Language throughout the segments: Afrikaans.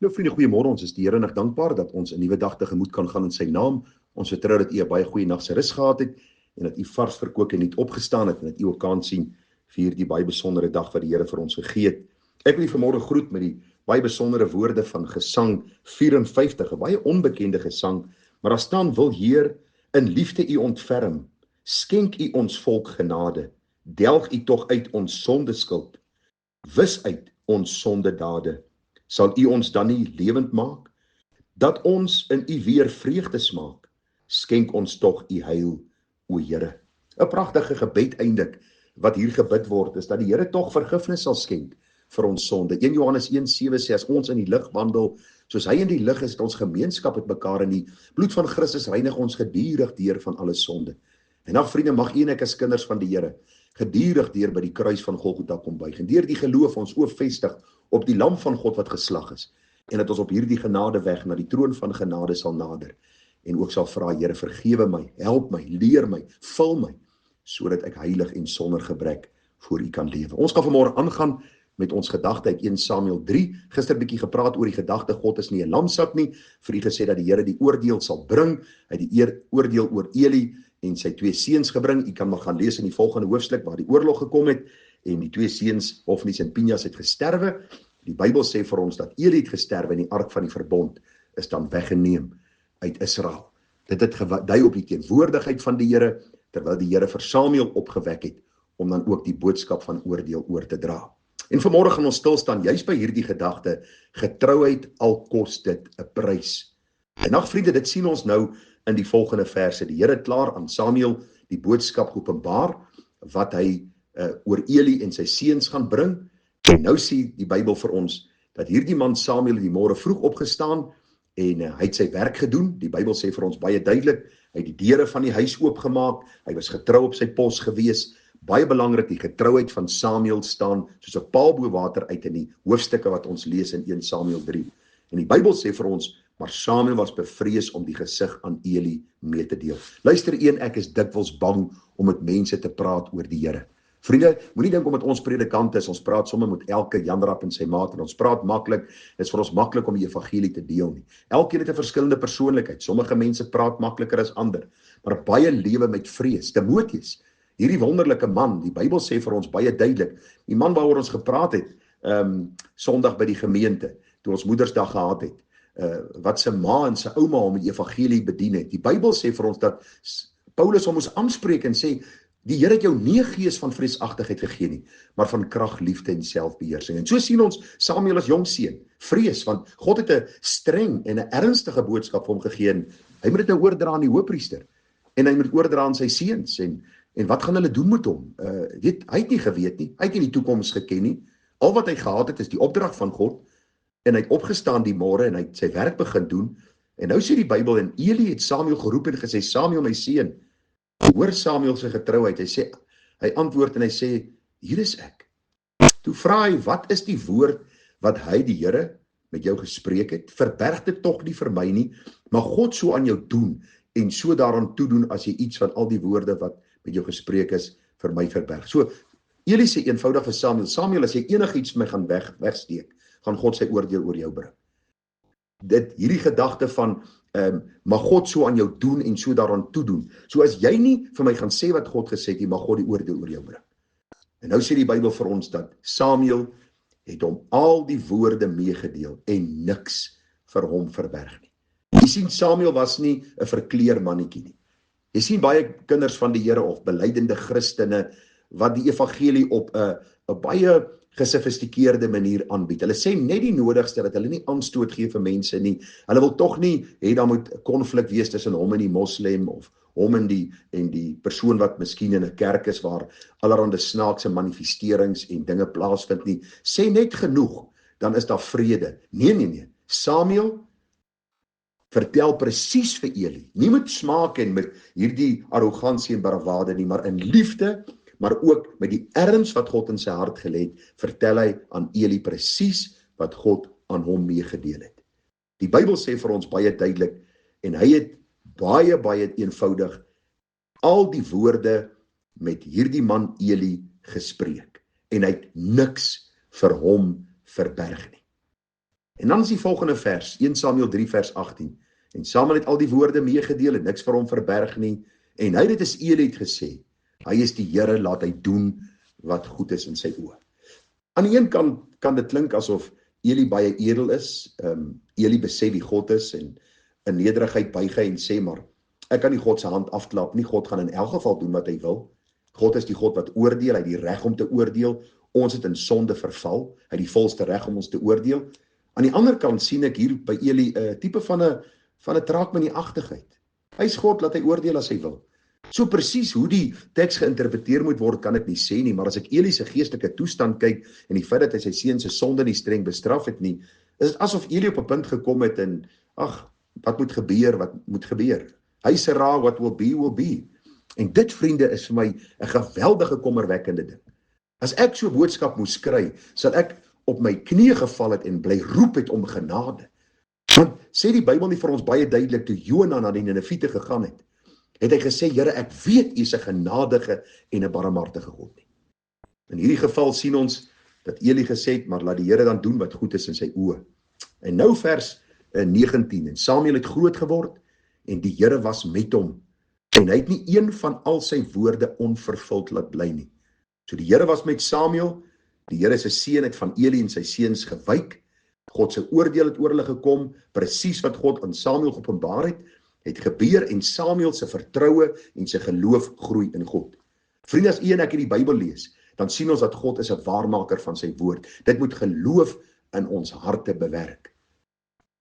Nou vriende, goeiemôre. Ons is die Here nog dankbaar dat ons 'n nuwe dag tegemoet kan gaan in sy naam. Ons vertrou dat u 'n baie goeie nag se rus gehad het en dat u vars verkoop en nuut opgestaan het en dat u ook kan sien vir hierdie baie besondere dag wat die Here vir ons gegee het. Ek wil u vanmôre groet met die baie besondere woorde van Gesang 54, 'n baie onbekende gesang, maar daar staan: wil Heer in liefde u ontferm, skenk u ons volk genade, delg u tog uit ons sondeskuld, wis uit ons sondedade. Sal u ons dan nie lewend maak, dat ons in u weer vreugde smaak, skenk ons tog u heil, o Here. 'n Pragtige gebed eintlik wat hier gebid word, is dat die Here tog vergifnis sal skenk vir ons sonde. 1 Johannes 1:7 sê, as ons in die lig wandel, soos hy in die lig is, het ons gemeenskap met mekaar, en die bloed van Christus reinig ons gedurig deur van alle sonde. En ag vriende, mag u en ek as kinders van die Here gedurig deur by die kruis van Golgotha kom buig, en deur die geloof ons oop vestig op die lam van God wat geslag is, en dat ons op hierdie genadeweg na die troon van genade sal nader, en ook sal vra: Here, vergewe my, help my, leer my, vul my, sodat ek heilig en sonder gebrek voor u kan lewe. Ons gaan vanmôre aangaan met ons gedagte uit 1 Samuel 3, gister bietjie gepraat oor die gedagte, God is nie 'n lamsak nie, vir u gesê dat die Here die oordeel sal bring, hy die oordeel oor Eli en sy 2 seuns gebring. U kan maar gaan lees in die volgende hoofstuk waar die oorlog gekom het, en die 2 seuns, Hofnis en Pinjas, het gesterwe. Die Bybel sê vir ons dat Eli het gesterwe en die ark van die verbond is dan weggeneem uit Israel. Dit het gedui op die teenwoordigheid van die Here, terwyl die Here vir Samuel opgewek het om dan ook die boodskap van oordeel oor te dra. En vanmôre gaan ons stil staan juis by hierdie gedagte: getrouheid al kos dit 'n prys. En ag vriende, dit sien ons nou in die volgende verse. Die Here het klaar aan Samuel die boodskap geopenbaar wat hy oor Eli en sy seuns gaan bring. En nou sê die Bybel vir ons dat hierdie man Samuel die môre vroeg opgestaan en hy het sy werk gedoen. Die Bybel sê vir ons baie duidelik, hy het die deure van die huis oopgemaak, hy was getrou op sy pos gewees. Baie belangrik, die getrouheid van Samuel staan soos 'n paal bo water uit in die hoofstukke wat ons lees in 1 Samuel 3. En die Bybel sê vir ons, maar Samuel was bevrees om die gesig aan Eli mee te deel. Luister, ek is dikwels bang om met mense te praat oor die Here. Vriende, moenie dink omdat ons predikante is, ons praat sommer met elke Janrap en sy maat, en ons praat maklik, dit is vir ons maklik om die evangelie te deel nie. Elkeen het 'n verskillende persoonlikheid. Sommige mense praat makliker as ander, maar baie lewe met vrees. Timoteus, hierdie wonderlike man, die Bybel sê vir ons baie duidelik, die man waaroor ons gepraat het, Sondag by die gemeente, toe ons Moedersdag gehad het, wat sy ma en sy ouma hom die evangelie bedien het. Die Bybel sê vir ons dat Paulus hom moes aanspreek en sê: die Here het jou nie 'n gees van vreesagtigheid gegee nie, maar van krag, liefde en selfbeheersing. En so sien ons Samuel as jong seun, vrees, want God het 'n streng en 'n ernstige boodskap vir hom gegee, en hy moet dit nou oordra aan die hoofpriester, en hy moet oordra aan sy seuns, en wat gaan hulle doen met hom? Hy het nie geweet nie, hy het nie die toekoms geken nie. Al wat hy gehad het is die opdrag van God, en hy het opgestaan die môre en hy het sy werk begin doen. En nou sê die Bybel, en Eli het Samuel geroep en gesê: Samuel, my seun. Hoor Samuel se getrouheid. Hy antwoord en hy sê: hier is ek. Toe vra hy: wat is die woord wat hy, die Here, met jou gespreek het? Verberg dit tog nie vir my nie, maar God so aan jou doen en so daaraan toedoen as jy iets van al die woorde wat met jou gespreek is vir my verberg. So Eli sê eenvoudig vir Samuel: Samuel, as jy enigiets my gaan wegsteek, gaan God sy oordeel oor jou bring. Hierdie gedagte van mag God so aan jou doen en so daaraan toedoen. So as jy nie vir my gaan sê wat God gesê het nie, mag God die oordeel oor jou bring. En nou sê die Bybel vir ons dat Samuel het hom al die woorde meegedeel en niks vir hom verberg nie. Jy sien, Samuel was nie 'n verkleer mannetjie nie. Jy sien baie kinders van die Here of belydende Christene wat die evangelie op 'n baie gesofistikeerde manier aanbied. Hulle sê net die nodigste, dat hulle nie aanstoot gee vir mense nie. Hulle wil tog nie hê daar moet konflik wees tussen hom en die moslem, of hom en die persoon wat miskien in 'n kerk is waar allerhande snaakse manifesterings en dinge plaasvind nie. Sê net genoeg, dan is daar vrede. Nee. Samuel vertel presies vir Eli, nie met smaak en met hierdie arrogansie en bravade nie, maar in liefde, maar ook met die erns wat God in sy hart gelê het, vertel hy aan Eli presies wat God aan hom meegedeel het. Die Bybel sê vir ons baie duidelik, en hy het baie eenvoudig al die woorde met hierdie man Eli gespreek, en hy het niks vir hom verberg nie. En dan is die volgende vers, 1 Samuel 3 vers 18. En Samuel het al die woorde meegedeel en niks vir hom verberg nie. En hy het as Eli het gesê, hy is die Here, laat hy doen wat goed is in sy oë. Aan die een kant kan dit klink asof Eli baie edel is. Eli besef wie God is en in nederigheid buig hy en sê, maar ek kan nie God se hand afklap nie. God gaan in elk geval doen wat hy wil. God is die God wat oordeel, hy het die reg om te oordeel. Ons het in sonde verval, hy het die volste reg om ons te oordeel. Aan die ander kant sien ek hier by Eli 'n tipe van 'n traagmenieagtigheid. Hy's God, laat hy oordeel as hy wil. So presies hoe die teks geïnterpreteer moet word, kan ek nie sê nie, maar as ek Eli se geestelike toestand kyk en die feit dat hy sy seun se sonde nie streng bestraf het nie, is dit asof Eli op 'n punt gekom het en wat moet gebeur? Hy sê raak, what will be. En dit, vriende, is vir my 'n geweldige kommerwekkende ding. As ek so boodskap moes kry, sal ek op my knieë geval het en bly roep het om genade. Want sê die Bybel nie vir ons baie duidelik, toe Jona na die Nineviete gegaan het hy gesê, Here, ek weet U is 'n genadige en 'n barmhartige God nie. In hierdie geval sien ons dat Eli gesê het, maar laat die Here dan doen wat goed is in sy oë. En nou vers 19, en Samuel het groot geword, en die Here was met hom, en hy het nie een van al sy woorde onvervuld laat bly nie. So die Here was met Samuel, die Here se seun het van Eli en sy seuns gewyk, God se oordeel het oor hulle gekom, presies wat God aan Samuel geopenbaar het gebeur, en Samuel se vertroue en sy geloof groei in God. Vriende, as u en ek in die Bybel lees, dan sien ons dat God is 'n waarmaker van sy woord. Dit moet geloof in ons harte bewerk.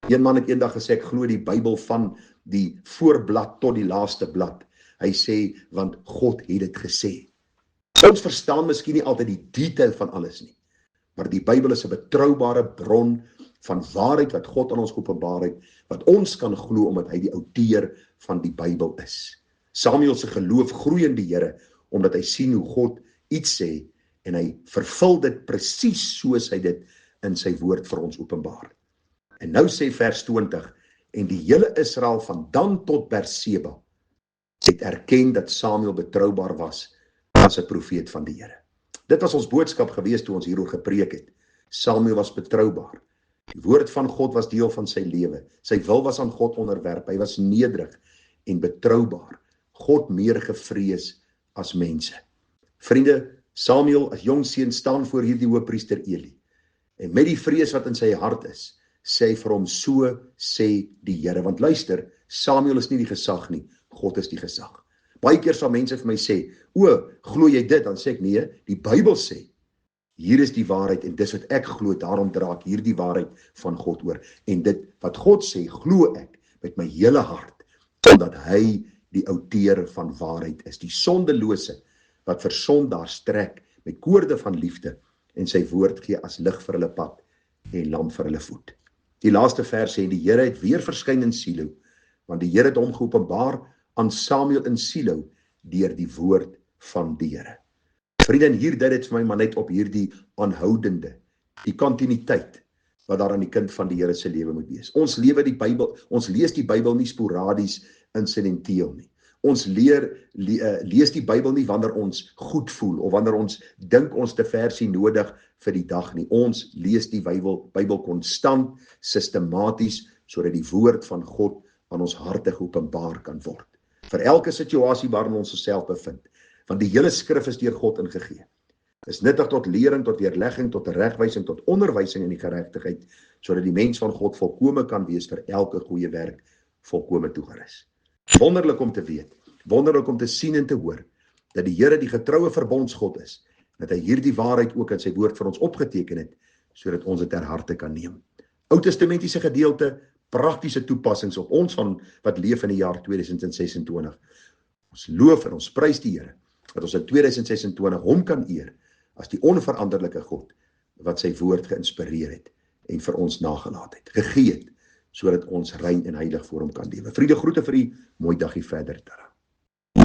Een man het eendag gesê, ek glo die Bybel van die voorblad tot die laaste blad. Hy sê, want God het dit gesê. Ons verstaan miskien nie altyd die detail van alles nie, maar die Bybel is 'n betroubare bron van waarheid wat God aan ons geopenbaar het, wat ons kan glo omdat hy die outeur van die Bybel is. Samuel se geloof groei in die Here, omdat hy sien hoe God iets sê, en hy vervul dit presies soos hy dit in sy woord vir ons openbaar. En nou sê vers 20, en die hele Israel van Dan tot Berseba het erken dat Samuel betroubaar was as 'n profeet van die Here. Dit was ons boodskap gewees toe ons hieroor gepreek het. Samuel was betroubaar. Die woord van God was deel van sy lewe. Sy wil was aan God onderwerp. Hy was nederig en betroubaar. God meer gevrees as mense. Vriende, Samuel as jong seun staan voor hierdie hoëpriester Eli. En met die vrees wat in sy hart is, sê hy vir hom, so sê die Here. Want luister, Samuel is nie die gesag nie, God is die gesag. Baie keer sal mense vir my sê, glo jy dit? Dan sê ek, nee, die Bybel sê, hier is die waarheid en dis wat ek glo, daarom dra ek hier die waarheid van God oor. En dit wat God sê, glo ek met my hele hart, omdat hy die outeur van waarheid is, die sondelose, wat vir sondaars trek met koorde van liefde, en sy woord gee as lig vir hulle pad, en lamp vir hulle voet. Die laaste vers sê, die Here het weer verskyn in Silo, want die Here het hom geopenbaar aan Samuel in Silo, deur die woord van die Here. Vriende, en hier dit het vir my maar net op hierdie aanhoudende, die kontinuïteit, wat daar aan die kind van die Here se lewe moet wees. Ons lees die Bybel nie sporadies insidenteel nie. Ons lees die Bybel nie wanneer ons goed voel, of wanneer ons dink ons te versie nodig vir die dag nie. Ons lees die Bybel konstant, sistematies, sodat die woord van God aan ons harte geopenbaar kan word. Vir elke situasie waarin ons osself bevind. Want die hele skrif is deur God ingegee. Is nuttig tot lering, tot weerlegging, tot regwysing, tot onderwysing in die geregtigheid, sodat die mens van God volkome kan wees vir elke goeie werk, volkome toegerus. Wonderlik om te weet, wonderlik om te sien en te hoor, dat die Here die getroue verbondsgod is, dat hy hierdie waarheid ook in sy woord vir ons opgeteken het, sodat ons dit ter harte kan neem. Ou-testamentiese gedeelte, praktiese toepassings op ons van wat leef in die jaar 2026. Ons loof en ons prys die Here, dat ons in 2026 hom kan eer, as die onveranderlike God, wat sy woord geïnspireer het, en vir ons nagelaat het, gegee het, sodat ons rein en heilig voor hom kan lewe. Vriende, groete vir u, mooi dagie verder.